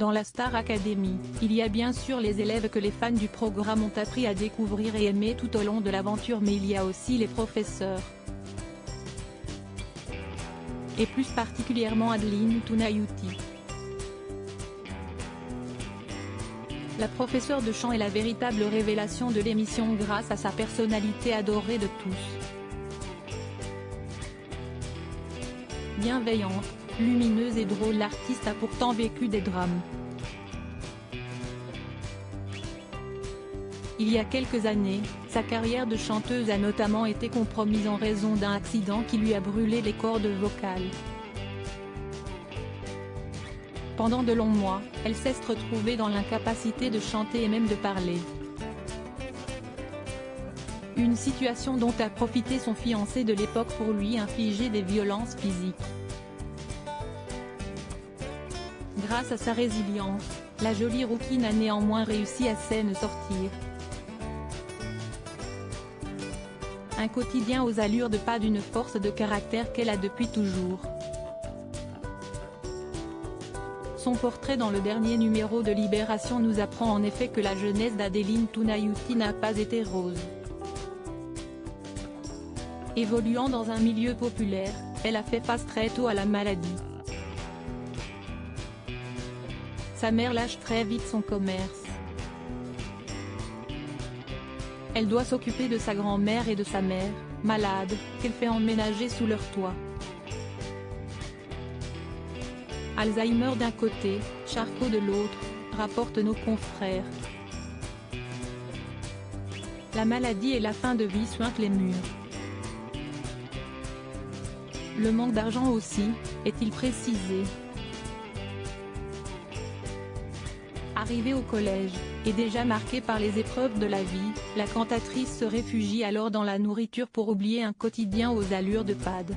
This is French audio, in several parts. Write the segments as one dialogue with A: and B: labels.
A: Dans la Star Academy, il y a bien sûr les élèves que les fans du programme ont appris à découvrir et aimer tout au long de l'aventure, mais il y a aussi les professeurs. Et plus particulièrement Adeline Tounayouti. La professeure de chant est la véritable révélation de l'émission grâce à sa personnalité adorée de tous. Bienveillante, lumineuse et drôle, l'artiste a pourtant vécu des drames. Il y a quelques années, sa carrière de chanteuse a notamment été compromise en raison d'un accident qui lui a brûlé les cordes vocales. Pendant de longs mois, elle s'est retrouvée dans l'incapacité de chanter et même de parler. Une situation dont a profité son fiancé de l'époque pour lui infliger des violences physiques. Grâce à sa résilience, la jolie rouquine a néanmoins réussi à s'en sortir. Un quotidien aux allures de pas d'une force de caractère qu'elle a depuis toujours. Son portrait dans le dernier numéro de Libération nous apprend en effet que la jeunesse d'Adeline Tounayouti n'a pas été rose. Évoluant dans un milieu populaire, elle a fait face très tôt à la maladie. Sa mère lâche très vite son commerce. Elle doit s'occuper de sa grand-mère et de sa mère, malade, qu'elle fait emménager sous leur toit. Alzheimer d'un côté, Charcot de l'autre, rapportent nos confrères. La maladie et la fin de vie suintent les murs. Le manque d'argent aussi, est-il précisé. Arrivée au collège, et déjà marquée par les épreuves de la vie, la cantatrice se réfugie alors dans la nourriture pour oublier un quotidien aux allures de pad.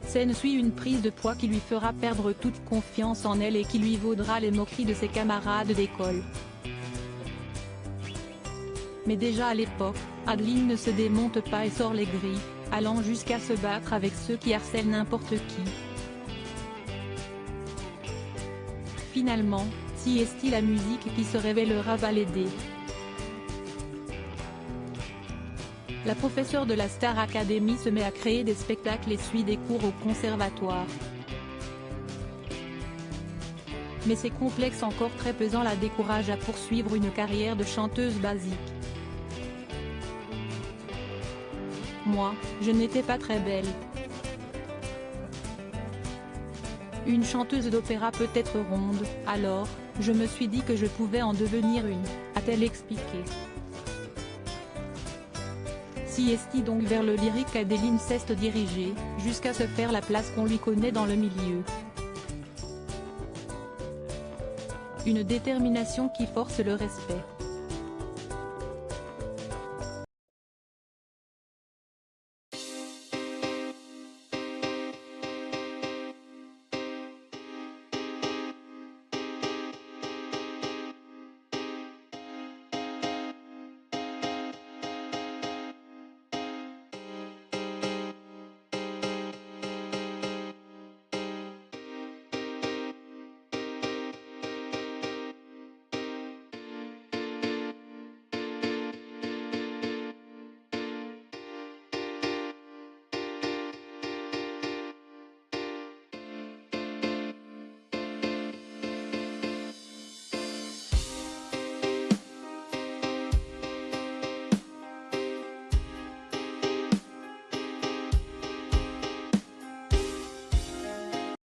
A: S'en suit une prise de poids qui lui fera perdre toute confiance en elle et qui lui vaudra les moqueries de ses camarades d'école. Mais déjà à l'époque, Adeline ne se démonte pas et sort les griffes, allant jusqu'à se battre avec ceux qui harcèlent n'importe qui. Finalement, si est-il la musique qui se révélera va l'aider. La professeure de la Star Academy se met à créer des spectacles et suit des cours au conservatoire. Mais ses complexes encore très pesants la découragent à poursuivre une carrière de chanteuse basique. Moi, je n'étais pas très belle. Une chanteuse d'opéra peut être ronde, alors, je me suis dit que je pouvais en devenir une, a-t-elle expliqué. Si est donc vers le lyrique Adeline s'est dirigée, jusqu'à se faire la place qu'on lui connaît dans le milieu. Une détermination qui force le respect.